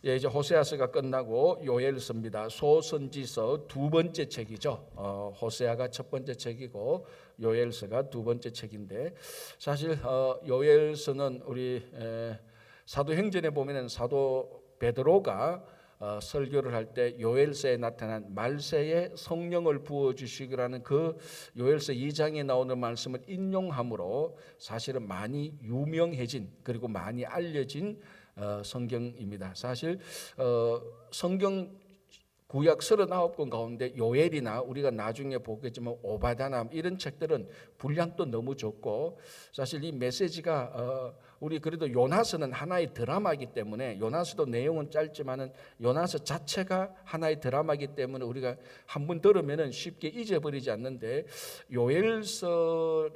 예, 이제 호세아서가 끝나고 요엘서입니다. 소선지서 두 번째 책이죠. 호세아가 첫 번째 책이고 요엘서가 두 번째 책인데, 사실 요엘서는 우리 사도행전에 보면은 사도 베드로가 설교를 할 때 요엘서에 나타난 말세에 성령을 부어 주시기라는 그 요엘서 2장에 나오는 말씀을 인용함으로 사실은 많이 유명해진, 그리고 많이 알려진 성경입니다. 사실 성경 구약 39권 가운데 요엘이나 우리가 나중에 보겠지만 오바다나 이런 책들은 분량도 너무 적고, 사실 이 메시지가 우리 그래도 요나서는 하나의 드라마이기 때문에, 요나서도 내용은 짧지만은 요나서 자체가 하나의 드라마이기 때문에 우리가 한번 들으면은 쉽게 잊어버리지 않는데, 요엘서는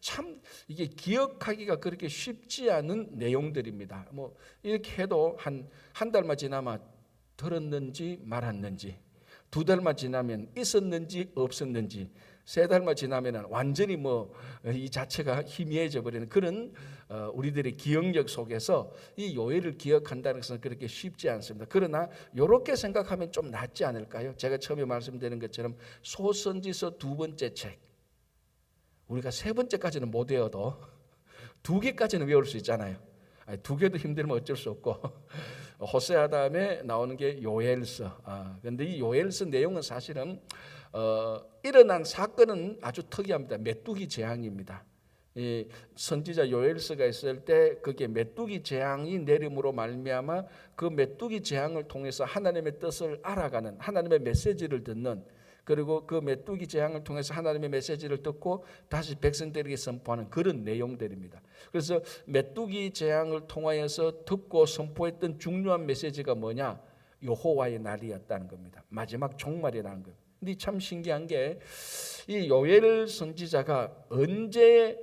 참 이게 기억하기가 그렇게 쉽지 않은 내용들입니다. 뭐 이렇게 해도 한 달만 지나면 들었는지 말았는지, 두 달만 지나면 있었는지 없었는지, 세 달만 지나면 완전히 이 자체가 희미해져 버리는 그런 우리들의 기억력 속에서 이 요엘을 기억한다는 것은 그렇게 쉽지 않습니다. 그러나 이렇게 생각하면 좀 낫지 않을까요? 제가 처음에 말씀드린 것처럼 소선지서 두 번째 책, 우리가 세 번째까지는 못 외워도 두 개까지는 외울 수 있잖아요. 두 개도 힘들면 어쩔 수 없고 호세아 다음에 나오는 게 요엘서. 그런데 이 요엘서 내용은 사실은 일어난 사건은 아주 특이합니다. 메뚜기 재앙입니다. 이 선지자 요엘서가 있을 때 그게 메뚜기 재앙이 내림으로 말미암아 그 메뚜기 재앙을 통해서 하나님의 뜻을 알아가는, 하나님의 메시지를 듣는, 그리고 그 메뚜기 재앙을 통해서 하나님의 메시지를 듣고 다시 백성들에게 선포하는 그런 내용들입니다. 그래서 메뚜기 재앙을 통하여서 듣고 선포했던 중요한 메시지가 뭐냐? 여호와의 날이었다는 겁니다. 마지막 종말이라는 겁니다. 근데 참 신기한 게 이 요엘 선지자가 언제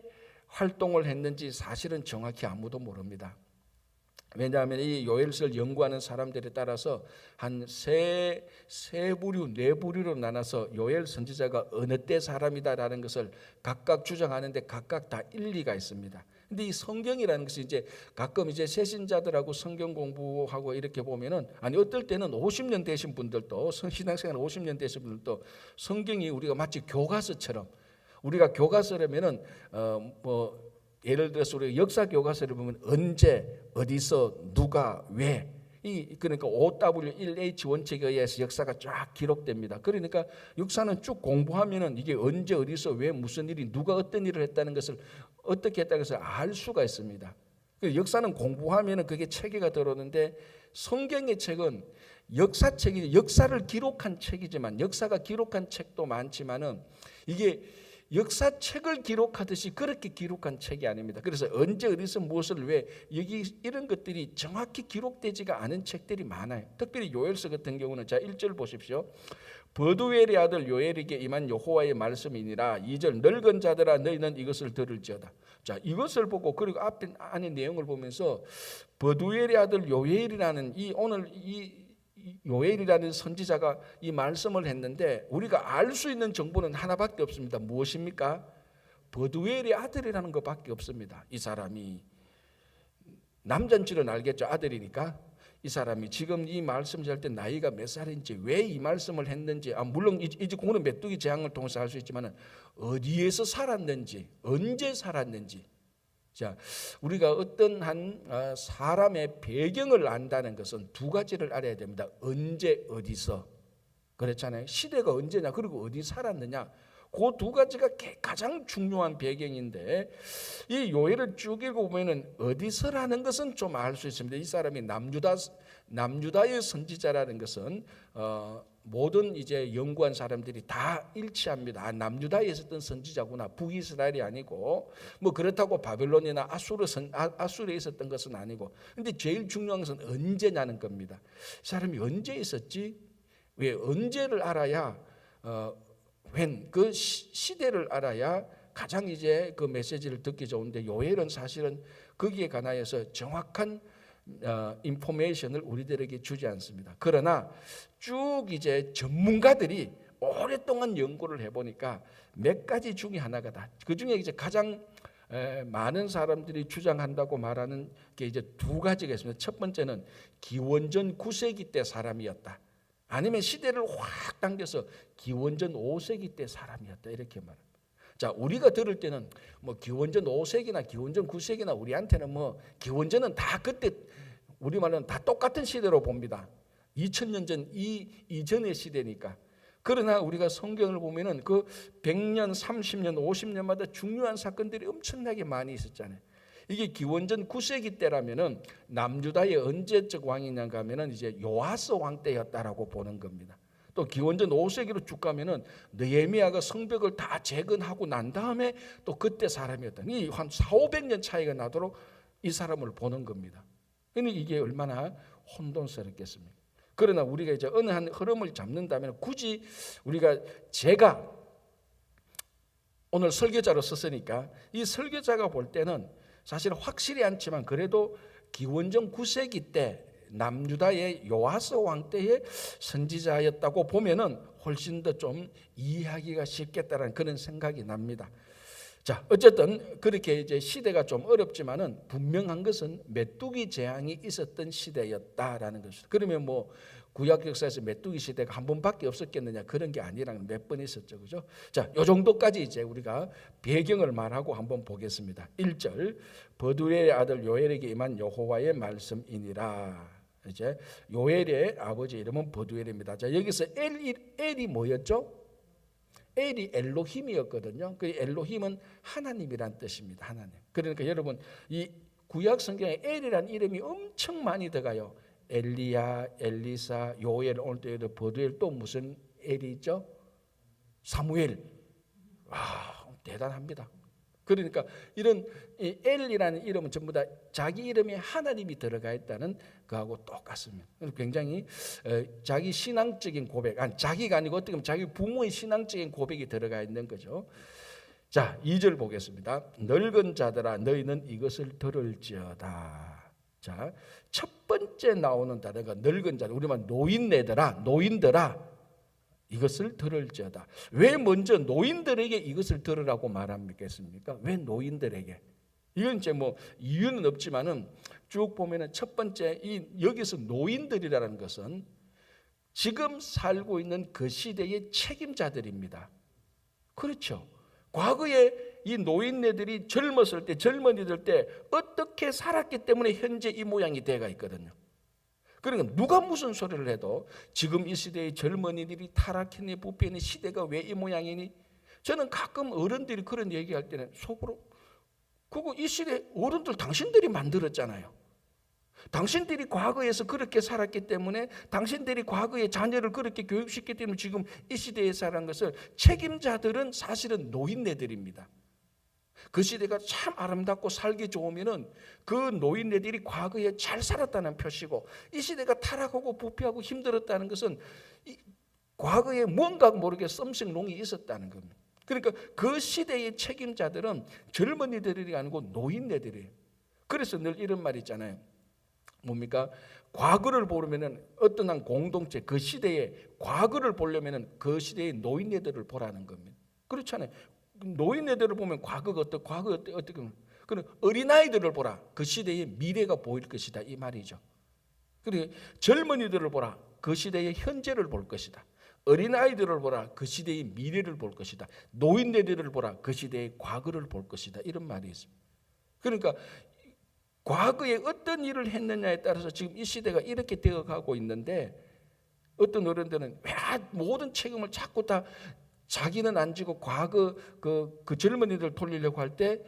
활동을 했는지 사실은 정확히 아무도 모릅니다. 왜냐하면 이 요엘서를 연구하는 사람들에 따라서 한 세 부류, 네 부류로 나눠서 요엘 선지자가 어느 때 사람이다라는 것을 각각 주장하는데 각각 다 일리가 있습니다. 근데 이 성경이라는 것이 이제 가끔 이제 새신자들하고 성경 공부하고 이렇게 보면은, 아니 어떨 때는 50년 되신 분들도, 신앙생활 50년 되신 분들도 성경이 우리가 마치 교과서처럼, 우리가 교과서라면은 예를 들어서 우리 역사 교과서를 보면 언제, 어디서, 누가, 왜, 그러니까 OW1H 원칙에 의해서 역사가 쫙 기록됩니다. 그러니까 역사는 쭉 공부하면은 이게 언제, 어디서, 왜, 무슨 일이, 누가 어떤 일을 했다는 것을 어떻게 했다는 것을 알 수가 있습니다. 역사는 공부하면은 그게 체계가 들어오는데, 성경의 책은 역사책이, 역사를 기록한 책이지만, 역사가 기록한 책도 많지만은 이게 역사책을 기록하듯이 그렇게 기록한 책이 아닙니다. 그래서 언제, 어디서, 무엇을, 왜, 여기 이런 것들이 정확히 기록되지가 않은 책들이 많아요. 특별히 요엘서 같은 경우는 자 1절 보십시오. 버두엘의 아들 요엘에게 임한 여호와의 말씀이니라. 2절 늙은 자들아 너희는 이것을 들을지어다. 자, 이것을 보고 그리고 앞에 안에 내용을 보면서 버두엘의 아들 요엘이라는 오늘 요엘이라는 선지자가 이 말씀을 했는데, 우리가 알 수 있는 정보는 하나밖에 없습니다. 무엇입니까? 버두엘의 아들이라는 것밖에 없습니다. 이 사람이 남자인 줄은 알겠죠. 아들이니까. 이 사람이 지금 이 말씀을 할 때 나이가 몇 살인지, 왜 이 말씀을 했는지, 물론 이제 그거는 메뚜기 재앙을 통해서 알 수 있지만 어디에서 살았는지, 언제 살았는지. 자, 우리가 어떤 한 사람의 배경을 안다는 것은 두 가지를 알아야 됩니다. 언제, 어디서. 그렇잖아요. 시대가 언제냐, 그리고 어디 살았느냐. 그 두 가지가 가장 중요한 배경인데, 이 요엘을 쭉 읽어보면 어디서라는 것은 좀 알 수 있습니다. 이 사람이 남유다의 선지자라는 것은 모든 이제 연구한 사람들이 다 일치합니다. 남유다에 있었던 선지자구나. 북이스라엘이 아니고, 그렇다고 바벨론이나 아수르에 있었던 것은 아니고. 근데 제일 중요한 것은 언제냐는 겁니다. 이 사람이 언제 있었지? 왜? 언제를 알아야 그 시대를 알아야 가장 이제 그 메시지를 듣기 좋은데, 요엘은 사실은 거기에 관하여서 정확한 인포메이션을 우리들에게 주지 않습니다. 그러나 쭉 이제 전문가들이 오랫동안 연구를 해보니까 몇 가지 중에 하나가 다, 그 중에 이제 가장 많은 사람들이 주장한다고 말하는 게 이제 두 가지가 있습니다. 첫 번째는 기원전 9세기 때 사람이었다. 아니면 시대를 확 당겨서 기원전 5세기 때 사람이었다. 이렇게 말합니다. 자, 우리가 들을 때는 뭐 기원전 5세기나 기원전 9세기나 우리한테는 뭐 기원전은 다 그때 우리말은 다 똑같은 시대로 봅니다. 2000년 전 이전의 시대니까. 그러나 우리가 성경을 보면은 그 100년, 30년, 50년마다 중요한 사건들이 엄청나게 많이 있었잖아요. 이게 기원전 9세기 때라면은 남유다의 언제적 왕이냐가 하면은 이제 요아스 왕 때였다라고 보는 겁니다. 또 기원전 5세기로 쭉 가면은 느헤미야가 성벽을 다 재건하고 난 다음에 또 그때 사람이었다. 이 한 400~500년 차이가 나도록 이 사람을 보는 겁니다. 그러니까 이게 얼마나 혼돈스럽겠습니까? 그러나 우리가 이제 어느 한 흐름을 잡는다면 굳이 제가 오늘 설교자로 썼으니까 이 설교자가 볼 때는 사실 확실히 않지만 그래도 기원전 9세기 때 남유다의 요아스 왕 때의 선지자였다고 보면은 훨씬 더 좀 이해하기가 쉽겠다라는 그런 생각이 납니다. 자, 어쨌든 그렇게 이제 시대가 좀 어렵지만은 분명한 것은 메뚜기 재앙이 있었던 시대였다라는 것이죠. 그러면 뭐 구약 역사에서 메뚜기 시대가 한 번밖에 없었겠느냐, 그런 게 아니라 몇 번 있었죠, 그죠? 자, 요 정도까지 이제 우리가 배경을 말하고 한번 보겠습니다. 1절, 버두엘의 아들 요엘에게 임한 여호와의 말씀이니라. 이제 요엘의 아버지 이름은 버두엘입니다. 자, 여기서 엘이 뭐였죠? 엘이 엘로힘이었거든요. 그 엘로힘은 하나님이란 뜻입니다. 하나님. 그러니까 여러분 이 구약 성경에 엘이란 이름이 엄청 많이 들어가요. 엘리야, 엘리사, 요엘, 오늘 또 버두엘, 또 무슨 엘이죠? 사무엘. 와, 대단합니다. 그러니까 이런 엘이라는 이름은 전부 다 자기 이름에 하나님이 들어가 있다는 그하고 똑같습니다. 굉장히 자기 신앙적인 고백, 아니 자기가 아니고 어떻게 보면 자기 부모의 신앙적인 고백이 들어가 있는 거죠. 자, 2절 보겠습니다. 늙은 자들아 너희는 이것을 들을지어다. 자, 첫 번째 나오는 단어가 늙은 자들, 우리말 노인네들아, 노인들아 이것을 들을지어다. 왜 먼저 노인들에게 이것을 들으라고 말하겠습니까? 왜 노인들에게? 이건 이제 뭐 이유는 없지만은 쭉 보면은 첫 번째 여기서 노인들이라는 것은 지금 살고 있는 그 시대의 책임자들입니다. 그렇죠. 과거에 이 노인네들이 젊었을 때, 젊은이들 때 어떻게 살았기 때문에 현재 이 모양이 돼가 있거든요. 그러니까 누가 무슨 소리를 해도 지금 이 시대의 젊은이들이 타락했니 부패했니 시대가 왜 이 모양이니? 저는 가끔 어른들이 그런 얘기할 때는 속으로 그거 이 시대 어른들 당신들이 만들었잖아요. 당신들이 과거에서 그렇게 살았기 때문에 당신들이 과거에 자녀를 그렇게 교육시켰기 때문에 지금 이 시대에 살은 것을 책임자들은 사실은 노인네들입니다. 그 시대가 참 아름답고 살기 좋으면은 그 노인네들이 과거에 잘 살았다는 표시고 이 시대가 타락하고 부패하고 힘들었다는 것은 과거에 뭔가 모르게 썸씽롱이 있었다는 겁니다. 그러니까 그 시대의 책임자들은 젊은이들이 아니고 노인네들이에요. 그래서 늘 이런 말 있잖아요. 뭡니까? 과거를 보려면은 어떤 한 공동체 그 시대의 과거를 보려면은 그 시대의 노인네들을 보라는 겁니다. 그렇잖아요. 노인네들을 보면 과거가 어떻게 그럼 어린아이들을 보라. 그 시대의 미래가 보일 것이다 이 말이죠. 그리고 젊은이들을 보라. 그 시대의 현재를 볼 것이다. 어린아이들을 보라. 그 시대의 미래를 볼 것이다. 노인네들을 보라. 그 시대의 과거를 볼 것이다. 이런 말이 있습니다. 그러니까 과거에 어떤 일을 했느냐에 따라서 지금 이 시대가 이렇게 되어가고 있는데 어떤 어른들은 왜 모든 책임을 자꾸 다 자기는 안 지고 과거 그 젊은이들 돌리려고 할 때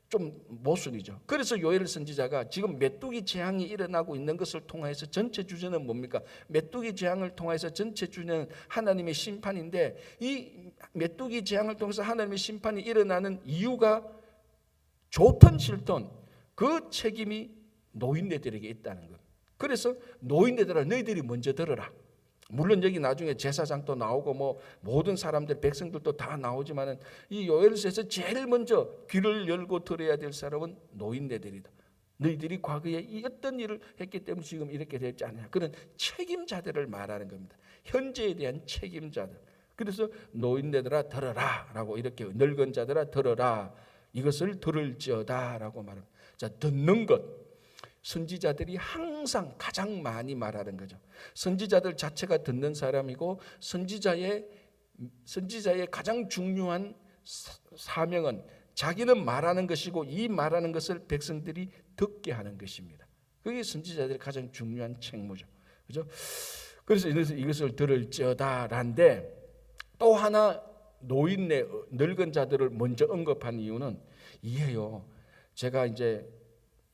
좀 모순이죠. 그래서 요엘 선지자가 지금 메뚜기 재앙이 일어나고 있는 것을 통해서 전체 주제는 뭡니까? 메뚜기 재앙을 통해서 전체 주제는 하나님의 심판인데 이 메뚜기 재앙을 통해서 하나님의 심판이 일어나는 이유가 좋든 싫든 그 책임이 노인네들에게 있다는 겁니다. 그래서 노인네들아 너희들이 먼저 들어라. 물론 여기 나중에 제사장도 나오고 뭐 모든 사람들 백성들도 다 나오지만은 이 요엘서에서 제일 먼저 귀를 열고 들어야 될 사람은 노인네들이다. 너희들이 과거에 이 어떤 일을 했기 때문에 지금 이렇게 됐지 않느냐. 그런 책임자들을 말하는 겁니다. 현재에 대한 책임자들. 그래서 노인네들아 들어라 라고 이렇게 늙은 자들아 들어라. 이것을 들을지어다라고 말합니다. 자, 듣는 것. 선지자들이 항상 가장 많이 말하는 거죠. 선지자들 자체가 듣는 사람이고 선지자의 가장 중요한 사명은 자기는 말하는 것이고 이 말하는 것을 백성들이 듣게 하는 것입니다. 그게 선지자들의 가장 중요한 책무죠. 그죠? 그래서 이것을 들을지어다라는데 또 하나 노인네 늙은 자들을 먼저 언급한 이유는 이해요. 제가 이제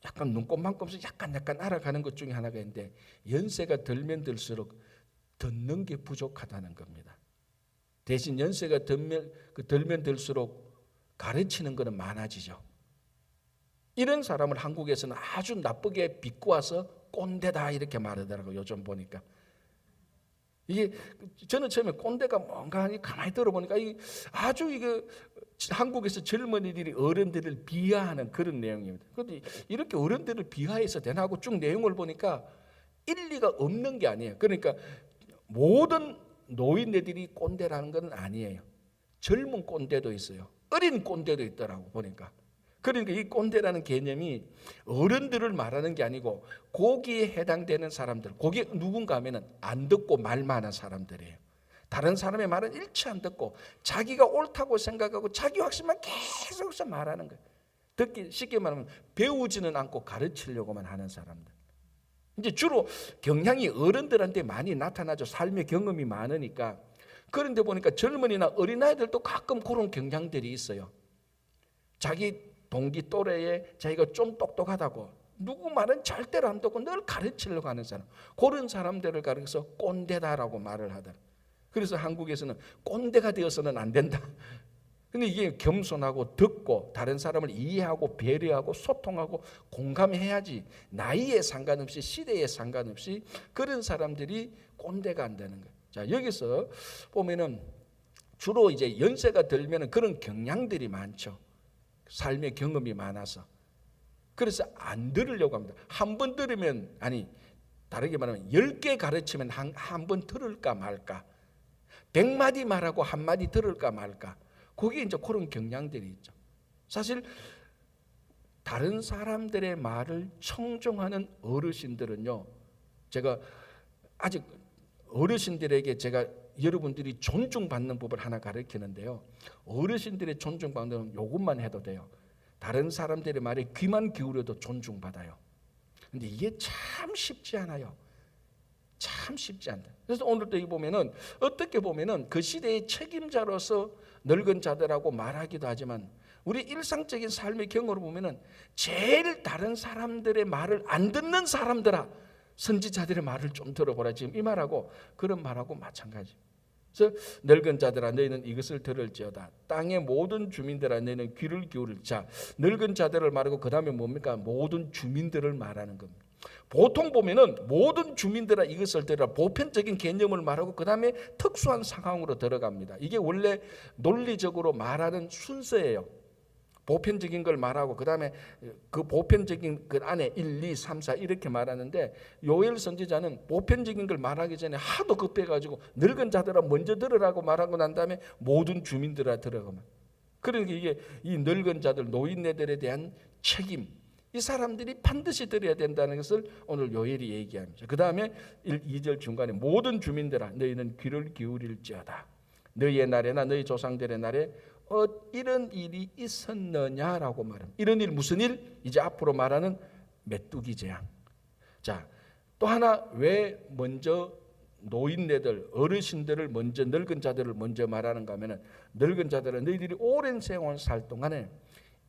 약간 눈곱만큼씩 약간 알아가는 것 중에 하나가 있는데 연세가 들면 들수록 듣는 게 부족하다는 겁니다. 대신 연세가 들면 들수록 가르치는 것은 많아지죠. 이런 사람을 한국에서는 아주 나쁘게 비꼬아서 꼰대다 이렇게 말하더라고요. 요즘 보니까. 이게 저는 처음에 꼰대가 뭔가 하니 가만히 들어보니까 이게 아주 한국에서 젊은이들이 어른들을 비하하는 그런 내용입니다. 그런데 이렇게 어른들을 비하해서 되나 하고 쭉 내용을 보니까 일리가 없는 게 아니에요. 그러니까 모든 노인네들이 꼰대라는 건 아니에요. 젊은 꼰대도 있어요. 어린 꼰대도 있더라고 보니까. 그러니까 이 꼰대라는 개념이 어른들을 말하는 게 아니고 거기에 해당되는 사람들, 거기에 누군가 하면은 안 듣고 말만 하는 사람들이에요. 다른 사람의 말은 일치 안 듣고 자기가 옳다고 생각하고 자기 확신만 계속해서 말하는 거예요. 쉽게 말하면 배우지는 않고 가르치려고만 하는 사람들. 이제 주로 경향이 어른들한테 많이 나타나죠. 삶의 경험이 많으니까. 그런데 보니까 젊은이나 어린아이들도 가끔 그런 경향들이 있어요. 자기 동기 또래에 자기가 좀 똑똑하다고 누구 말은 절대로 안 듣고 늘 가르치려고 하는 사람, 그런 사람들을 가르쳐서 꼰대다라고 말을 하더라. 그래서 한국에서는 꼰대가 되어서는 안 된다. 근데 이게 겸손하고 듣고 다른 사람을 이해하고 배려하고 소통하고 공감해야지. 나이에 상관없이 시대에 상관없이 그런 사람들이 꼰대가 안 되는 거예요. 자, 여기서 보면은 주로 이제 연세가 들면은 그런 경향들이 많죠. 삶의 경험이 많아서. 그래서 안 들으려고 합니다. 한 번 들으면, 아니 다르게 말하면 10개 가르치면 한 번 들을까 말까, 100마디 말하고 한 마디 들을까 말까, 거기에 이제 그런 경향들이 있죠. 사실 다른 사람들의 말을 청종하는 어르신들은요, 제가 아직 어르신들에게 제가 여러분들이 존중받는 법을 하나 가르치는데요, 어르신들의 존중받는 요것만 해도 돼요. 다른 사람들의 말에 귀만 기울여도 존중받아요. 근데 이게 참 쉽지 않아요. 참 쉽지 않다. 그래서 오늘도 이 보면은 어떻게 보면은 그 시대의 책임자로서 늙은 자들하고 말하기도 하지만 우리 일상적인 삶의 경우로 보면은 제일 다른 사람들의 말을 안 듣는 사람들아, 선지자들의 말을 좀 들어보라. 지금 이 말하고 그런 말하고 마찬가지. 그래서 늙은 자들아 너희는 이것을 들을지어다. 땅의 모든 주민들아 너희는 귀를 기울일자. 늙은 자들을 말하고 그 다음에 뭡니까? 모든 주민들을 말하는 겁니다. 보통 보면은 모든 주민들아 이것을 들으라, 보편적인 개념을 말하고 그 다음에 특수한 상황으로 들어갑니다. 이게 원래 논리적으로 말하는 순서예요. 보편적인 걸 말하고 그 다음에 그 보편적인 그 안에 1, 2, 3, 4 이렇게 말하는데, 요엘 선지자는 보편적인 걸 말하기 전에 하도 급해가지고 늙은 자들아 먼저 들으라고 말하고 난 다음에 모든 주민들아 들어가면, 그러니까 이게 이 늙은 자들 노인네들에 대한 책임, 이 사람들이 반드시 들어야 된다는 것을 오늘 요엘이 얘기합니다. 그 다음에 2절 중간에 모든 주민들아 너희는 귀를 기울일지어다. 너희의 날에나 너희 조상들의 날에 이런 일이 있었느냐라고 말합니다. 이런 일, 무슨 일? 이제 앞으로 말하는 메뚜기 재앙. 자, 또 하나 왜 먼저 노인네들, 어르신들을 먼저, 늙은 자들을 먼저 말하는가 하면은, 늙은 자들은 너희들이 오랜 세월 살 동안에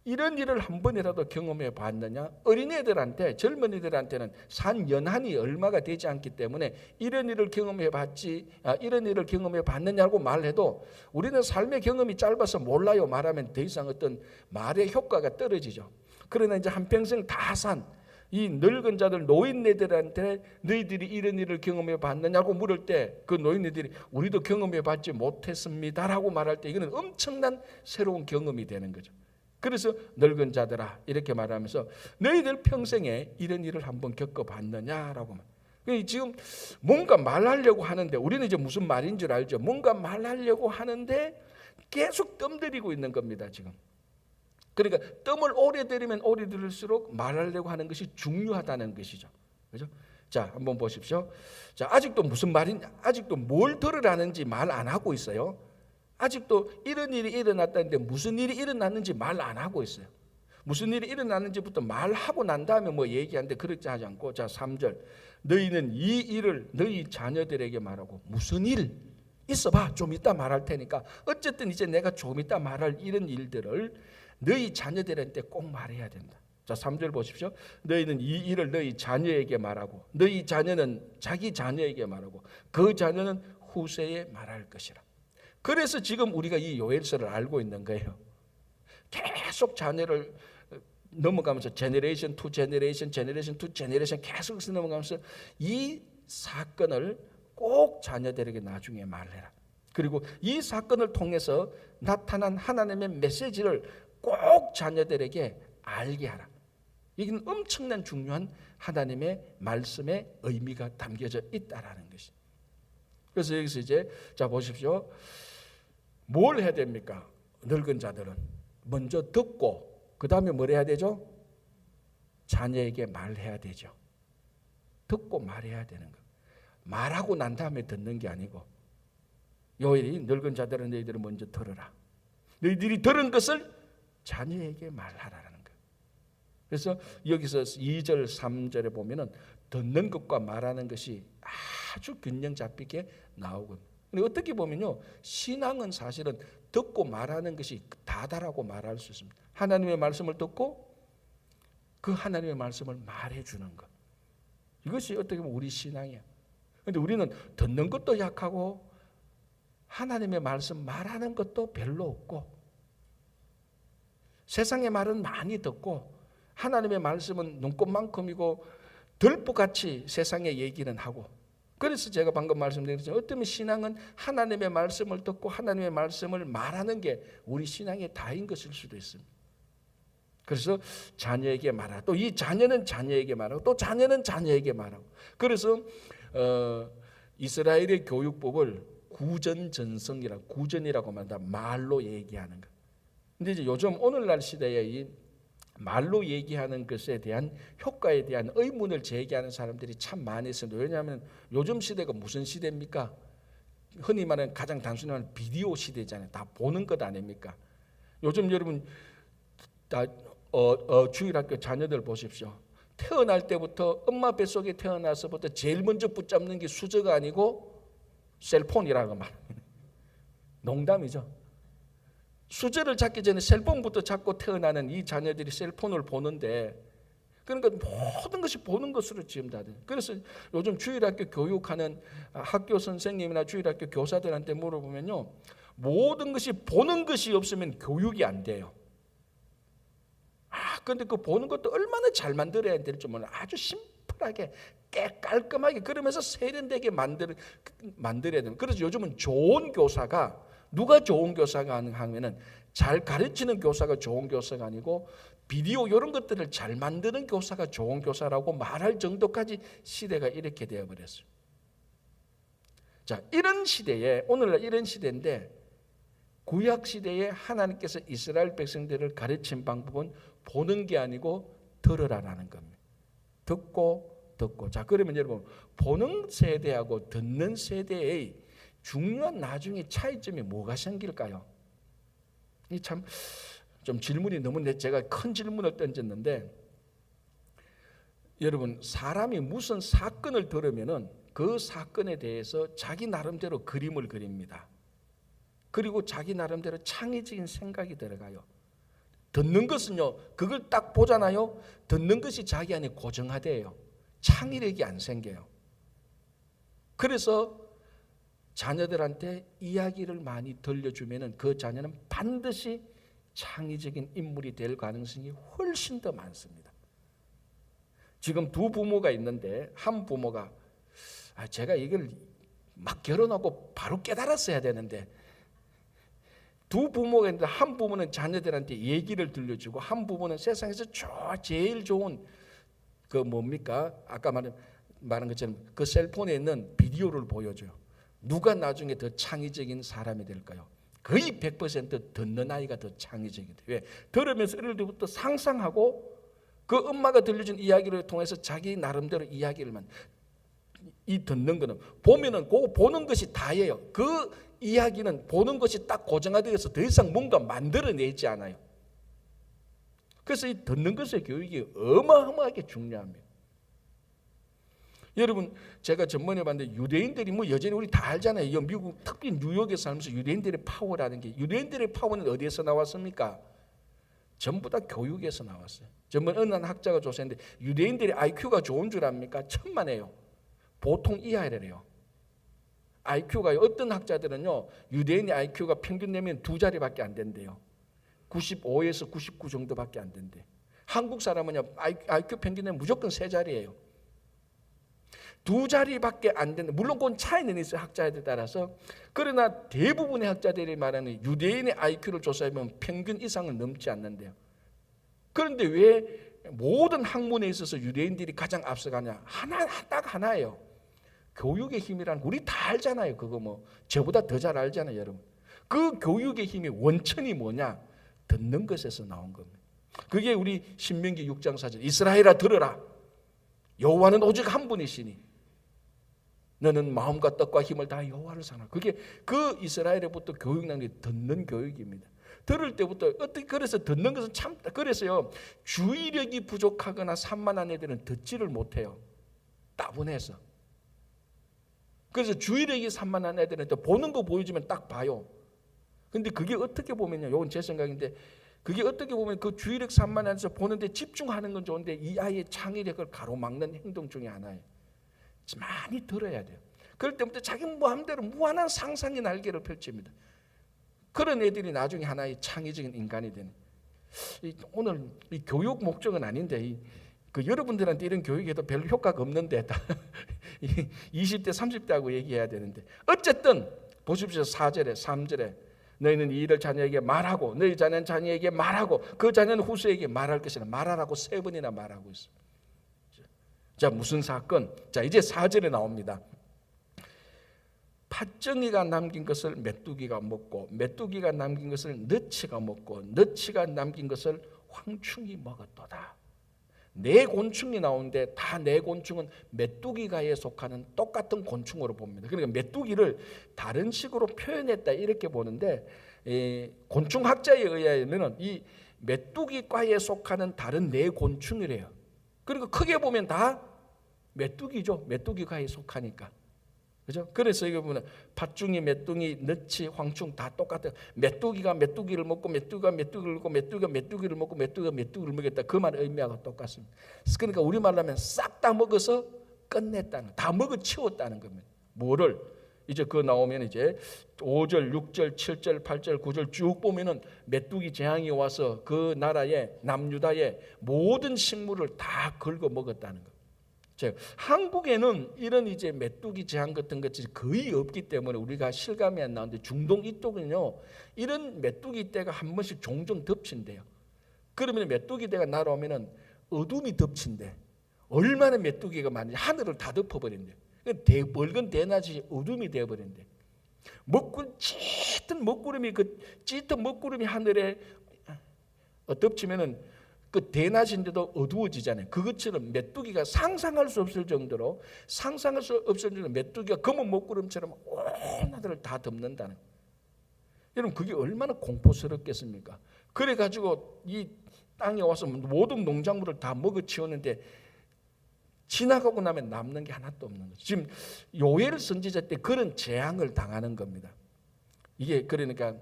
이런 일을 한 번이라도 경험해 봤느냐? 어린애들한테, 젊은이들한테는 산 연한이 얼마가 되지 않기 때문에 이런 일을 경험해 봤지, 이런 일을 경험해 봤느냐고 말해도 우리는 삶의 경험이 짧아서 몰라요 말하면 더 이상 어떤 말의 효과가 떨어지죠. 그러나 이제 한평생 다 산 이 늙은 자들, 노인네들한테 너희들이 이런 일을 경험해 봤느냐고 물을 때 그 노인네들이 우리도 경험해 봤지 못했습니다라고 말할 때 이거는 엄청난 새로운 경험이 되는 거죠. 그래서 늙은 자들아 이렇게 말하면서 너희들 평생에 이런 일을 한번 겪어봤느냐라고. 지금 뭔가 말하려고 하는데, 우리는 이제 무슨 말인 줄 알죠. 뭔가 말하려고 하는데 계속 뜸들이고 있는 겁니다. 지금 그러니까 뜸을 오래 들이면 오래 들을수록 말하려고 하는 것이 중요하다는 것이죠. 그죠? 자, 한번 보십시오. 자, 아직도 무슨 말인지, 아직도 뭘 들으라는지 말 안 하고 있어요. 아직도 이런 일이 일어났다는데 무슨 일이 일어났는지 말 안 하고 있어요. 무슨 일이 일어났는지부터 말하고 난 다음에 뭐 얘기하는데 그렇지 하지 않고, 자, 3절. 너희는 이 일을 너희 자녀들에게 말하고. 무슨 일? 있어봐. 좀 이따 말할 테니까. 어쨌든 이제 내가 좀 이따 말할 이런 일들을 너희 자녀들한테 꼭 말해야 된다. 자, 3절 보십시오. 너희는 이 일을 너희 자녀에게 말하고, 너희 자녀는 자기 자녀에게 말하고, 그 자녀는 후세에 말할 것이라. 그래서 지금 우리가 이 요엘서를 알고 있는 거예요. 계속 자녀를 넘어가면서 제너레이션 투 제너레이션, 제너레이션 투 제너레이션 계속 넘어가면서 이 사건을 꼭 자녀들에게 나중에 말해라. 그리고 이 사건을 통해서 나타난 하나님의 메시지를 꼭 자녀들에게 알게 하라. 이건 엄청난 중요한 하나님의 말씀의 의미가 담겨져 있다라는 것이. 그래서 여기서 이제 자 보십시오. 뭘 해야 됩니까? 늙은 자들은 먼저 듣고 그 다음에 뭘 해야 되죠? 자녀에게 말해야 되죠. 듣고 말해야 되는 거. 말하고 난 다음에 듣는 게 아니고, 요일이 늙은 자들은 너희들은 먼저 들어라. 너희들이 들은 것을 자녀에게 말하라는 거예요. 그래서 여기서 2절 3절에 보면은 듣는 것과 말하는 것이 아주 균형 잡히게 나오거든요. 근데 어떻게 보면요, 신앙은 사실은 듣고 말하는 것이 다다라고 말할 수 있습니다. 하나님의 말씀을 듣고 그 하나님의 말씀을 말해주는 것, 이것이 어떻게 보면 우리 신앙이야. 그런데 우리는 듣는 것도 약하고 하나님의 말씀 말하는 것도 별로 없고, 세상의 말은 많이 듣고 하나님의 말씀은 눈꽃만큼이고 들보같이 세상의 얘기는 하고. 그래서 제가 방금 말씀드렸지만 어쩌면 신앙은 하나님의 말씀을 듣고 하나님의 말씀을 말하는 게 우리 신앙의 다인 것일 수도 있습니다. 그래서 자녀에게 말하고, 또 이 자녀는 자녀에게 말하고, 또 자녀는 자녀에게 말하고. 그래서 이스라엘의 교육법을 구전전성이라고, 구전이라고 말한다. 말로 얘기하는 것. 근데 이제 요즘 오늘날 시대에 이 말로 얘기하는 것에 대한 효과에 대한 의문을 제기하는 사람들이 참 많이 있습니다. 왜냐하면 요즘 시대가 무슨 시대입니까? 흔히 말하는 가장 단순히 말하는 비디오 시대잖아요. 다 보는 것 아닙니까? 요즘 여러분 다 주일학교 자녀들 보십시오. 태어날 때부터 엄마 뱃속에 태어나서부터 제일 먼저 붙잡는 게 수저가 아니고 셀폰이라고 말합니다. 농담이죠. 수저를 잡기 전에 셀폰부터 잡고 태어나는 이 자녀들이 셀폰을 보는데, 그러니까 모든 것이 보는 것으로 지금 다 돼. 그래서 요즘 주일학교 교육하는 학교 선생님이나 주일학교 교사들한테 물어보면요, 모든 것이 보는 것이 없으면 교육이 안 돼요. 그런데 그 보는 것도 얼마나 잘 만들어야 될지 몰라. 아주 심플하게 깔끔하게, 그러면서 세련되게 만들어야 돼요. 그래서 요즘은 좋은 교사가, 누가 좋은 교사가 하면은 잘 가르치는 교사가 좋은 교사가 아니고 비디오 이런 것들을 잘 만드는 교사가 좋은 교사라고 말할 정도까지 시대가 이렇게 되어버렸어요. 자, 이런 시대에, 오늘날 이런 시대인데, 구약 시대에 하나님께서 이스라엘 백성들을 가르친 방법은 보는 게 아니고 들으라라는 겁니다. 듣고. 자, 그러면 여러분, 보는 세대하고 듣는 세대의 중요한 나중에 차이점이 뭐가 생길까요? 이 참 좀 질문이 너무 제가 큰 질문을 던졌는데, 여러분, 사람이 무슨 사건을 들으면은 그 사건에 대해서 자기 나름대로 그림을 그립니다. 그리고 자기 나름대로 창의적인 생각이 들어가요. 듣는 것은요, 그걸 딱 보잖아요. 듣는 것이 자기 안에 고정화돼요. 창의력이 안 생겨요. 그래서 자녀들한테 이야기를 많이 들려주면은 그 자녀는 반드시 창의적인 인물이 될 가능성이 훨씬 더 많습니다. 지금 두 부모가 있는데, 한 부모가 제가 이걸 막 결혼하고 바로 깨달았어야 되는데, 두 부모가 있는데 한 부모는 자녀들한테 얘기를 들려주고 한 부모는 세상에서 제일 좋은 그 뭡니까? 아까 말한 것처럼 그 셀폰에 있는 비디오를 보여줘요. 누가 나중에 더 창의적인 사람이 될까요? 거의 100% 듣는 아이가 더 창의적이 돼요. 왜? 들으면서 어릴 때부터 상상하고 그 엄마가 들려준 이야기를 통해서 자기 나름대로 이야기를만, 이 듣는 거는 보면은 그거 보는 것이 다예요. 그 이야기는 보는 것이 딱 고정화되어서 더 이상 뭔가 만들어내지 않아요. 그래서 이 듣는 것의 교육이 어마어마하게 중요합니다. 여러분, 제가 전문에 봤는데 유대인들이 뭐 여전히 우리 다 알잖아요. 미국 특히 뉴욕에 살면서 유대인들의 파워라는 게, 유대인들의 파워는 어디에서 나왔습니까? 전부 다 교육에서 나왔어요. 전번 어느 한 학자가 조사했는데 유대인들의 IQ가 좋은 줄 압니까? 천만에요. 보통 이하래요. IQ가 어떤 학자들은요, 유대인의 IQ가 평균 내면 2자리밖에 안 된대요. 95에서 99 정도밖에 안 된대. 한국 사람은요, IQ 평균 내면 무조건 3자리예요. 2자리밖에 안 된다. 물론 그건 차이는 있어요, 학자에 따라서. 그러나 대부분의 학자들이 말하는 유대인의 IQ를 조사해보면 평균 이상을 넘지 않는데요. 그런데 왜 모든 학문에 있어서 유대인들이 가장 앞서가냐? 딱 하나예요. 교육의 힘이란, 우리 다 알잖아요. 그거 뭐 저보다 더 잘 알잖아요, 여러분. 그 교육의 힘이 원천이 뭐냐? 듣는 것에서 나온 겁니다. 그게 우리 신명기 6장 4절, 이스라엘아 들으라. 여호와는 오직 한 분이시니 너는 마음과 뜻과 힘을 다 여호와를 사랑하라. 그게 그 이스라엘에부터 교육난 게 듣는 교육입니다. 들을 때부터 어떻게, 그래서 듣는 것은 참, 그래서요, 주의력이 부족하거나 산만한 애들은 듣지를 못해요. 따분해서. 그래서 주의력이 산만한 애들은 또 보는 거 보여주면 딱 봐요. 근데 그게 어떻게 보면요, 이건 제 생각인데, 그게 어떻게 보면 그 주의력 산만해서 보는데 집중하는 건 좋은데 이 아이의 창의력을 가로막는 행동 중에 하나예요. 많이 들어야 돼요. 그럴 때부터 자기 마음대로 무한한 상상의 날개를 펼칩니다. 그런 애들이 나중에 하나의 창의적인 인간이 되는. 오늘 이 교육 목적은 아닌데, 여러분들한테 이런 교육에도 별로 효과가 없는데 20대 30대 하고 얘기해야 되는데, 어쨌든 보십시오. 4절에 3절에 너희는 이 일을 자녀에게 말하고 너희 자녀는 자녀에게 말하고 그 자녀는 후세에게 말할 것이라 말하라고 3번이나 말하고 있습니다. 자, 무슨 사건? 자, 이제 4절에 나옵니다. 팥정이가 남긴 것을 메뚜기가 먹고 메뚜기가 남긴 것을 너치가 먹고 너치가 남긴 것을 황충이 먹었도다. 4곤충이 나오는데 다 4곤충은 메뚜기가에 속하는 똑같은 곤충으로 봅니다. 그러니까 메뚜기를 다른 식으로 표현했다 이렇게 보는데, 곤충학자에 의하면 이 메뚜기과에 속하는 다른 4곤충이래요. 그리고 크게 보면 다 메뚜기죠. 메뚜기과에 속하니까. 그죠? 그래서 이거 보면 팥중이, 메뚜기, 너치, 황충 다 똑같아요. 메뚜기가 메뚜기를 먹고 메뚜기가 메뚜기를 먹고 메뚜기가 메뚜기를 먹고 메뚜기가 메뚜기를 먹였다. 그 말 의미하고 똑같습니다. 그러니까 우리말로 하면 싹 다 먹어서 끝냈다는, 다 먹어 치웠다는 겁니다. 뭐를? 이제 그거 나오면 이제 5절, 6절, 7절, 8절, 9절 쭉 보면은 메뚜기 재앙이 와서 그 나라의 남유다의 모든 식물을 다 긁어 먹었다는 겁니다. 한국에는 이런 이제 메뚜기 재앙 같은 것이 거의 없기 때문에 우리가 실감이 안 나는데, 중동 이쪽은요, 이런 메뚜기 떼가 한 번씩 종종 덮친대요. 그러면 메뚜기 떼가 날아오면은 어둠이 덮친대. 얼마나 메뚜기가 많은지 하늘을 다 덮어버린대. 붉은 대낮이 어둠이 되어버린대. 짙은 먹구름이, 그 짙은 먹구름이 하늘에 덮치면은 그 대낮인데도 어두워지잖아요. 그것처럼 메뚜기가 상상할 수 없을 정도로 메뚜기가 검은 먹구름처럼 온 하늘을 다 덮는다는. 여러분, 그게 얼마나 공포스럽겠습니까? 그래가지고 이 땅에 와서 모든 농작물을 다 먹어치우는데 지나가고 나면 남는 게 하나도 없는 거죠. 지금 요엘 선지자 때 그런 재앙을 당하는 겁니다. 이게 그러니까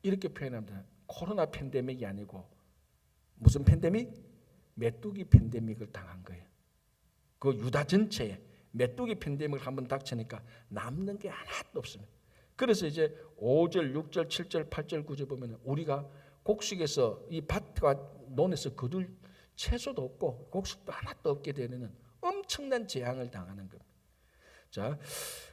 이렇게 표현합니다. 코로나 팬데믹이 아니고 무슨 팬데믹? 메뚜기 팬데믹을 당한 거예요. 그 유다 전체에 메뚜기 팬데믹을 한번 닥치니까 남는 게 하나도 없습니다. 그래서 이제 5절, 6절, 7절, 8절, 9절 보면 우리가 곡식에서 이 밭과 논에서 거둘 채소도 없고 곡식도 하나도 없게 되는 엄청난 재앙을 당하는 겁니다. 자,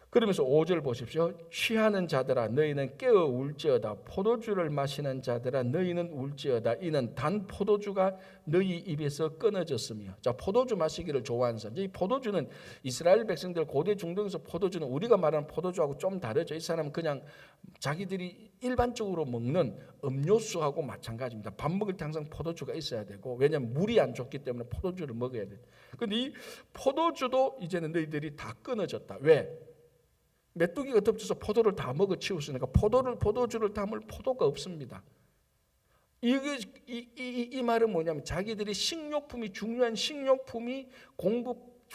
그러면서 5절 보십시오. 취하는 자들아 너희는 깨어 울지어다. 포도주를 마시는 자들아 너희는 울지어다. 이는 단 포도주가 너희 입에서 끊어졌으며. 자, 포도주 마시기를 좋아하는 사람. 이 포도주는 이스라엘 백성들 고대 중동에서 포도주는 우리가 말하는 포도주하고 좀 다르죠. 이 사람은 그냥 자기들이 일반적으로 먹는 음료수하고 마찬가지입니다. 밥 먹을 때 항상 포도주가 있어야 되고, 왜냐하면 물이 안 좋기 때문에 포도주를 먹어야 돼. 근데 이 포도주도 이제는 너희들이 다 끊어졌다. 왜? 메뚜기가 덮쳐서 포도를 다 먹어 치웠으니까 포도주를 담을 포도가 없습니다. 이 말은 뭐냐면 자기들이 식료품이 중요한 식료품이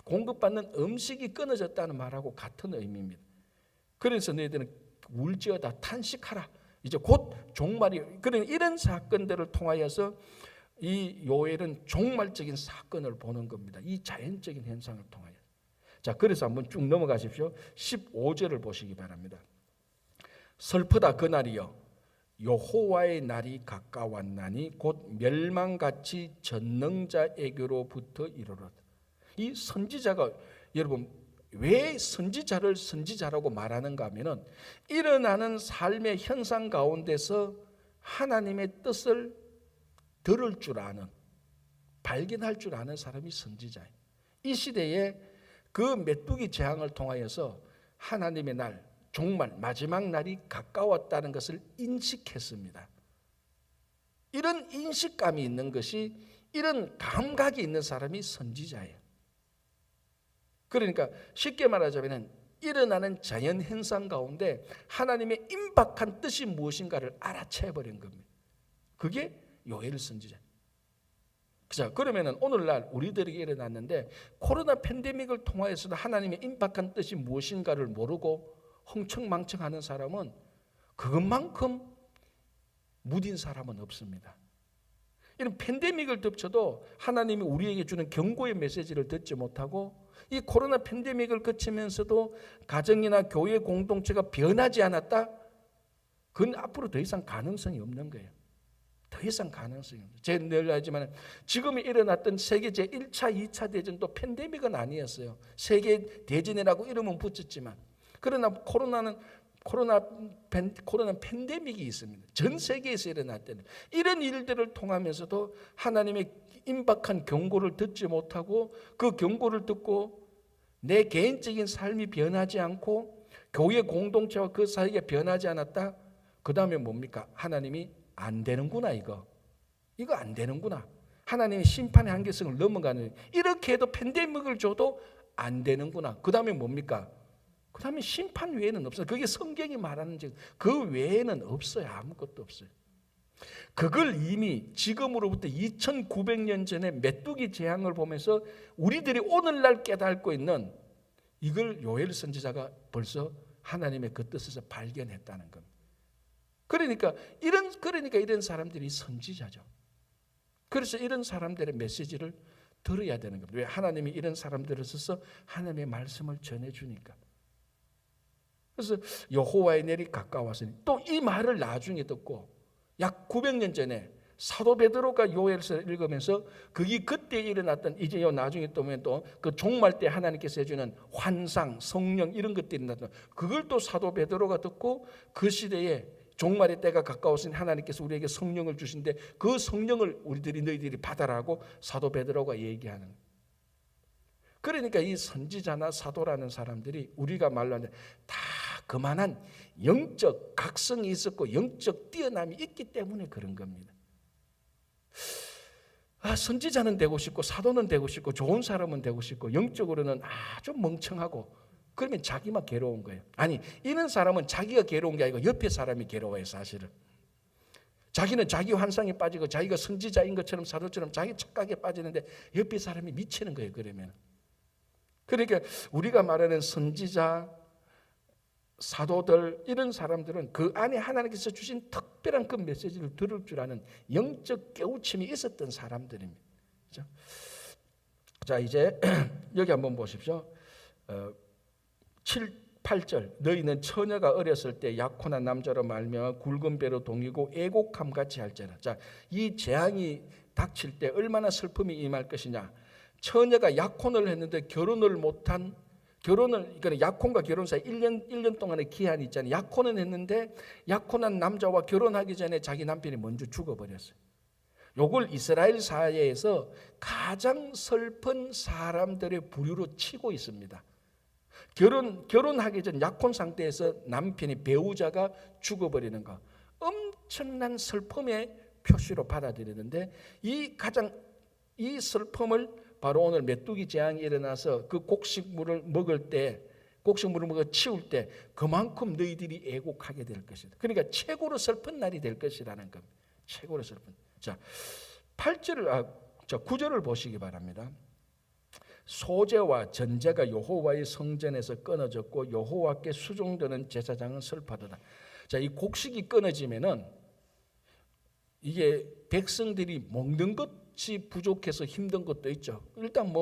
공급받는 음식이 끊어졌다는 말하고 같은 의미입니다. 그래서 너희들은 울지어다 탄식하라. 이제 곧 종말이. 그런 이런 사건들을 통하여서 이 요엘은 종말적인 사건을 보는 겁니다. 이 자연적인 현상을 통하여. 자, 그래서 한번 쭉 넘어가십시오. 15절을 보시기 바랍니다. 슬프다 그날이여 여호와의 날이 가까웠나니 곧 멸망같이 전능자에게로부터 이르렀다. 이 선지자가, 여러분 왜 선지자를 선지자라고 말하는가 하면은 일어나는 삶의 현상 가운데서 하나님의 뜻을 들을 줄 아는, 발견할 줄 아는 사람이 선지자예요. 이 시대에 그 메뚜기 재앙을 통하여서 하나님의 날, 종말, 마지막 날이 가까웠다는 것을 인식했습니다. 이런 인식감이 있는 것이, 이런 감각이 있는 사람이 선지자예요. 그러니까 쉽게 말하자면 일어나는 자연 현상 가운데 하나님의 임박한 뜻이 무엇인가를 알아채버린 겁니다. 그게 요엘 선지자예요. 자, 그러면은 오늘날 우리들에게 일어났는데 코로나 팬데믹을 통하여서도 하나님의 임박한 뜻이 무엇인가를 모르고 흥청망청하는 사람은 그것만큼 무딘 사람은 없습니다. 이런 팬데믹을 덮쳐도 하나님이 우리에게 주는 경고의 메시지를 듣지 못하고 이 코로나 팬데믹을 거치면서도 가정이나 교회 공동체가 변하지 않았다? 그건 앞으로 더 이상 가능성이 없는 거예요. 더 이상 가능성이 없어요. 제가 늘 하지만 지금 일어났던 세계 제1차, 2차 대전도 팬데믹은 아니었어요. 세계 대전이라고 이름은 붙였지만, 그러나 코로나 팬데믹이 있습니다. 전 세계에서 일어났다는 이런 일들을 통하면서도 하나님의 임박한 경고를 듣지 못하고 그 경고를 듣고 내 개인적인 삶이 변하지 않고 교회 공동체와 그 사이가 변하지 않았다. 그 다음에 뭡니까? 하나님이 안 되는구나, 이거 안 되는구나. 하나님의 심판의 한계성을 넘어가는, 이렇게 해도 팬데믹을 줘도 안 되는구나. 그 다음에 뭡니까? 그 다음에 심판 외에는 없어요. 그게 성경이 말하는 그 외에는 없어요. 아무것도 없어요. 그걸 이미 지금으로부터 2900년 전에 메뚜기 재앙을 보면서 우리들이 오늘날 깨닫고 있는 이걸 요엘 선지자가 벌써 하나님의 그 뜻에서 발견했다는 겁니다. 그러니까 이런 사람들이 선지자죠. 그래서 이런 사람들의 메시지를 들어야 되는 겁니다. 왜? 하나님이 이런 사람들을 써서 하나님의 말씀을 전해주니까. 그래서 여호와의 날이 가까웠으니, 또 이 말을 나중에 듣고 약 900년 전에 사도 베드로가 요엘서를 읽으면서 그게 그때 일어났던, 이제 나중에 또 그 종말 때 하나님께서 해주는 환상, 성령 이런 것들이 나타나, 그걸 또 사도 베드로가 듣고 그 시대에 종말의 때가 가까웠으니 하나님께서 우리에게 성령을 주신데 그 성령을 너희들이 받아라고 사도 베드로가 얘기하는. 그러니까 이 선지자나 사도라는 사람들이 우리가 말로 하는 다 그만한 영적 각성이 있었고 영적 뛰어남이 있기 때문에 그런 겁니다. 선지자는 되고 싶고 사도는 되고 싶고 좋은 사람은 되고 싶고 영적으로는 아주 멍청하고, 그러면 자기만 괴로운 거예요. 아니, 이런 사람은 자기가 괴로운 게 아니고 옆에 사람이 괴로워요. 사실은 자기는 자기 환상에 빠지고 자기가 선지자인 것처럼 사도처럼 자기 착각에 빠지는데 옆에 사람이 미치는 거예요. 그러니까 우리가 말하는 선지자, 사도들, 이런 사람들은 그 안에 하나님께서 주신 특별한 그 메시지를 들을 줄 아는 영적 깨우침이 있었던 사람들입니다. 그렇죠? 자, 이제 여기 한번 보십시오. 7, 8절 너희는 처녀가 어렸을 때 약혼한 남자로 말미암아 굵은 배로 동이고 애곡함 같이 할지라. 자, 이 재앙이 닥칠 때 얼마나 슬픔이 임할 것이냐. 처녀가 약혼을 했는데 결혼을 못한 결혼을, 그러니까 약혼과 결혼 사이 1년 동안의 기한이 있잖아요. 약혼은 했는데 약혼한 남자와 결혼하기 전에 자기 남편이 먼저 죽어버렸어요. 요걸 이스라엘 사회에서 가장 슬픈 사람들의 부류로 치고 있습니다. 결혼하기 전 약혼 상태에서 남편이 배우자가 죽어버리는 거 엄청난 슬픔의 표시로 받아들이는데 이 슬픔을 바로 오늘 메뚜기 재앙이 일어나서 그 곡식물을 먹어 치울 때 그만큼 너희들이 애곡하게 될 것이다. 그러니까 최고로 슬픈 날이 될 것이라는 겁니다. 최고로 슬픈. 자, 9절을 보시기 바랍니다. 소재와 전제가 여호와의 성전에서 끊어졌고 여호와께 수종되는 제사장은 슬퍼하도다. 자, 이 곡식이 끊어지면은 이게 백성들이 먹는 것이 부족해서 힘든 것도 있죠. 일단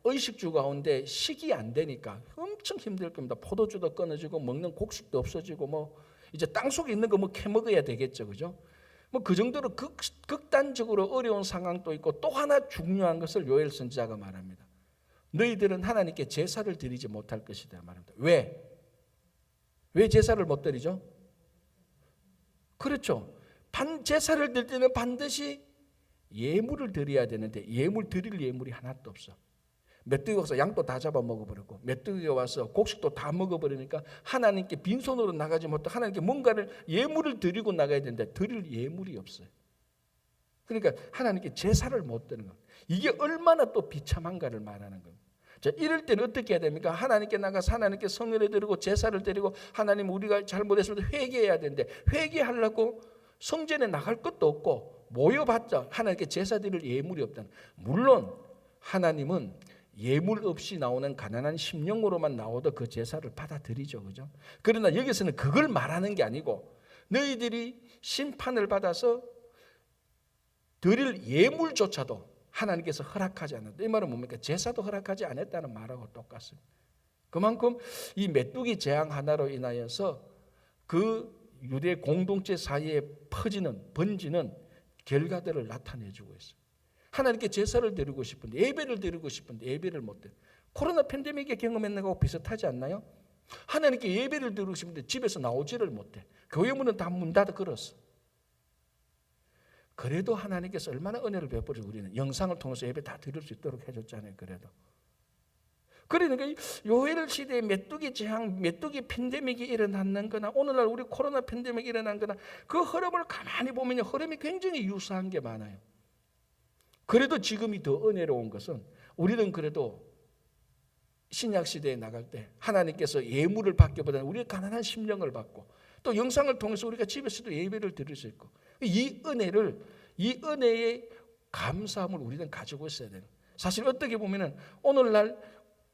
의식주 가운데 식이 안 되니까 엄청 힘들 겁니다. 포도주도 끊어지고 먹는 곡식도 없어지고 이제 땅 속에 있는 거 캐 먹어야 되겠죠, 그죠? 그 정도로 극단적으로 어려운 상황도 있고 또 하나 중요한 것을 요엘 선지자가 말합니다. 너희들은 하나님께 제사를 드리지 못할 것이다 말합니다. 왜? 왜 제사를 못 드리죠? 그렇죠. 제사를 드릴 때는 반드시 예물을 드려야 되는데 드릴 예물이 하나도 없어. 메뚜기가 와서 양도 다 잡아 먹어버렸고 메뚜기가 와서 곡식도 다 먹어버리니까 하나님께 빈손으로 나가지 못하고 하나님께 뭔가를 예물을 드리고 나가야 되는데 드릴 예물이 없어요. 그러니까 하나님께 제사를 못 드리는 겁니다. 이게 얼마나 또 비참한가를 말하는 겁니다. 자, 이럴 때는 어떻게 해야 됩니까? 하나님께 나가서 하나님께 성례를 드리고 제사를 드리고 하나님 우리가 잘못했을 때 회개해야 되는데 회개하려고 성전에 나갈 것도 없고 모여봤자 하나님께 제사 드릴 예물이 없다는. 물론 하나님은 예물 없이 나오는 가난한 심령으로만 나오도 그 제사를 받아들이죠, 그죠? 그러나 여기서는 그걸 말하는 게 아니고 너희들이 심판을 받아서 드릴 예물조차도 하나님께서 허락하지 않는다. 이 말은 뭡니까? 제사도 허락하지 않았다는 말하고 똑같습니다. 그만큼 이 메뚜기 재앙 하나로 인하여서 그 유대 공동체 사이에 번지는 결과들을 나타내주고 있어요. 하나님께 제사를 드리고 싶은데 예배를 드리고 싶은데 예배를 못 드려. 코로나 팬데믹에 경험했는 거하고 비슷하지 않나요? 하나님께 예배를 드리고 싶은데 집에서 나오지를 못해. 교회 문은 다 문 닫아 걸었어. 그래도 하나님께서 얼마나 은혜를 베풀어서 우리는 영상을 통해서 예배 다 드릴 수 있도록 해줬잖아요. 그러니까 요엘 시대에 메뚜기 재앙, 메뚜기 팬데믹이 일어났는 거나 오늘날 우리 코로나 팬데믹이 일어난 거나 그 흐름을 가만히 보면 흐름이 굉장히 유사한 게 많아요. 그래도 지금이 더 은혜로운 것은 우리는 그래도 신약 시대에 나갈 때 하나님께서 예물을 받기보다는 우리의 가난한 심령을 받고 또 영상을 통해서 우리가 집에서도 예배를 드릴 수 있고 이 은혜의 감사함을 우리는 가지고 있어야 돼요. 사실 어떻게 보면은 오늘날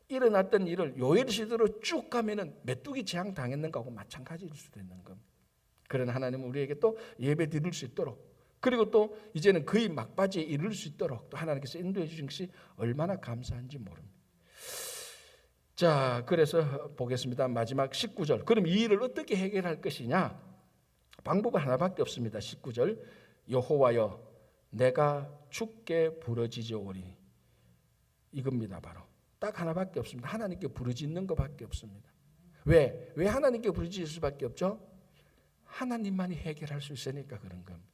일어났던 일을 요엘 시대로 쭉 가면은 메뚜기 재앙 당했는 거하고 마찬가지일 수도 있는 겁니다. 그러나 하나님은 우리에게 또 예배 드릴 수 있도록 그리고 또 이제는 거의 막바지에 이를 수 있도록 또 하나님께서 인도해 주신 것이 얼마나 감사한지 모릅니다. 자, 그래서 보겠습니다. 마지막 19절. 그럼 이 일을 어떻게 해결할 것이냐? 방법은 하나밖에 없습니다. 19절. 여호와여 내가 주께 부르짖으오니. 이겁니다. 바로. 딱 하나밖에 없습니다. 하나님께 부르짖는 것밖에 없습니다. 왜 하나님께 부르짖을 수밖에 없죠? 하나님만이 해결할 수 있으니까 그런 겁니다.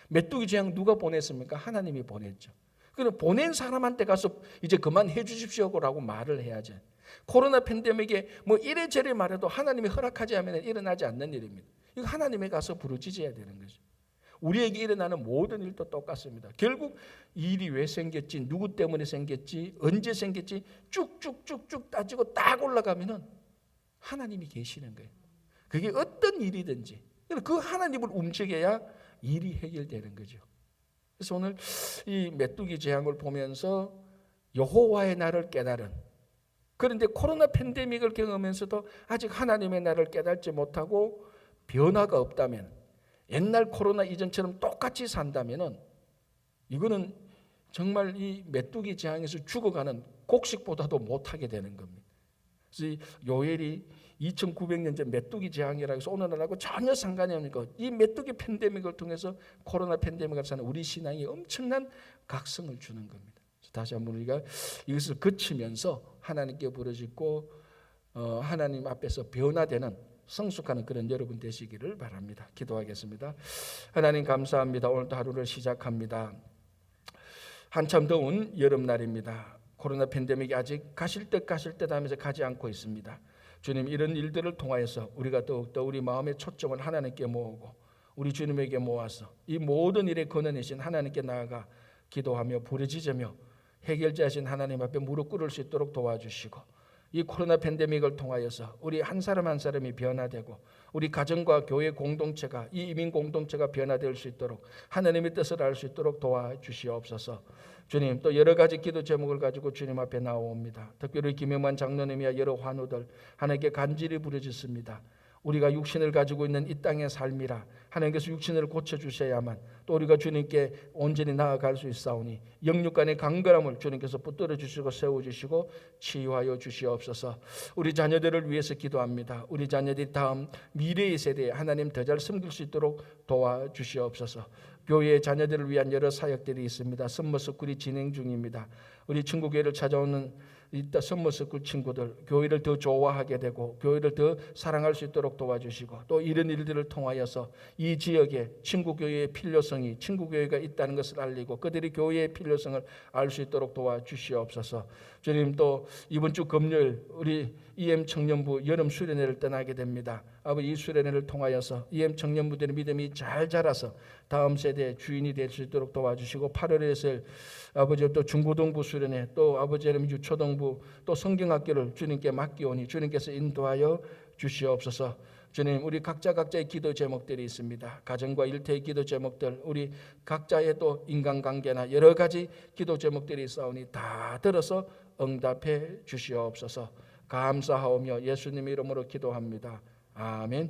메뚜기 재앙 누가 보냈습니까? 하나님이 보냈죠. 그럼 보낸 사람한테 가서 이제 그만해 주십시오라고 말을 해야지. 코로나 팬데믹에 이래저래 말해도 하나님이 허락하지 않으면 일어나지 않는 일입니다. 이거 하나님에 가서 부르짖어야 되는 거죠. 우리에게 일어나는 모든 일도 똑같습니다. 결국 이 일이 왜 생겼지, 누구 때문에 생겼지, 언제 생겼지 쭉쭉쭉쭉 따지고 딱 올라가면은 하나님이 계시는 거예요. 그게 어떤 일이든지 그 하나님을 움직여야 일이 해결되는 거죠. 그래서 오늘 이 메뚜기 재앙을 보면서 여호와의 날을 깨달은, 그런데 코로나 팬데믹을 경험하면서도 아직 하나님의 날을 깨닫지 못하고 변화가 없다면, 옛날 코로나 이전처럼 똑같이 산다면은 이거는 정말 이 메뚜기 재앙에서 죽어가는 곡식보다도 못하게 되는 겁니다. 그래서 이 요엘이 2900년 전 메뚜기 재앙이라고 해서 오늘날하고 전혀 상관이 없는 이 메뚜기 팬데믹을 통해서 코로나 팬데믹을 사는 우리 신앙이 엄청난 각성을 주는 겁니다. 다시 한번 우리가 이것을 거치면서 하나님께 부르짖고 하나님 앞에서 변화되는 성숙하는 그런 여러분 되시기를 바랍니다. 기도하겠습니다. 하나님 감사합니다. 오늘도 하루를 시작합니다. 한참 더운 여름날입니다. 코로나 팬데믹이 아직 가실 듯 하면서 가지 않고 있습니다. 주님, 이런 일들을 통하여서 우리가 더욱더 우리 마음의 초점을 하나님께 모으고 우리 주님에게 모아서 이 모든 일에 근원이신 하나님께 나아가 기도하며 부르짖으며 해결자이신 하나님 앞에 무릎 꿇을 수 있도록 도와주시고, 이 코로나 팬데믹을 통하여서 우리 한 사람 한 사람이 변화되고 우리 가정과 교회 공동체가, 이 이민 공동체가 변화될 수 있도록 하나님의 뜻을 알 수 있도록 도와주시옵소서. 주님, 또 여러 가지 기도 제목을 가지고 주님 앞에 나옵니다. 특별히 김영만 장로님이야 여러 환우들 하나님께 간절히 부르짖습니다. 우리가 육신을 가지고 있는 이 땅의 삶이라 하나님께서 육신을 고쳐주셔야만 또 우리가 주님께 온전히 나아갈 수 있사오니 영육간의 강건함을 주님께서 붙들어 주시고 세워주시고 치유하여 주시옵소서. 우리 자녀들을 위해서 기도합니다. 우리 자녀들이 다음 미래의 세대에 하나님 더 잘 섬길 수 있도록 도와주시옵소서. 교회의 자녀들을 위한 여러 사역들이 있습니다. 선머스쿨이 진행 중입니다. 우리 친구교회를 찾아오는 이따 선머스쿨 친구들 교회를 더 좋아하게 되고 교회를 더 사랑할 수 있도록 도와주시고, 또 이런 일들을 통하여서 이 지역에 친구교회의 필요성이, 친구교회가 있다는 것을 알리고 그들이 교회의 필요성을 알 수 있도록 도와주시옵소서. 주님, 또 이번 주 금요일 우리 EM 청년부 여름 수련회를 떠나게 됩니다. 아버지, 이 수련회를 통하여서 EM 청년부들의 믿음이 잘 자라서 다음 세대의 주인이 될 수 있도록 도와주시고, 8월에 아버지 또 중고등부 수련회, 또 아버지 유초등부, 또 성경학교를 주님께 맡기오니 주님께서 인도하여 주시옵소서. 주님, 우리 각자의 기도 제목들이 있습니다. 가정과 일터의 기도 제목들, 우리 각자의 또 인간관계나 여러 가지 기도 제목들이 있사오니 다 들어서 응답해 주시옵소서. 감사하오며 예수님의 이름으로 기도합니다. 아멘.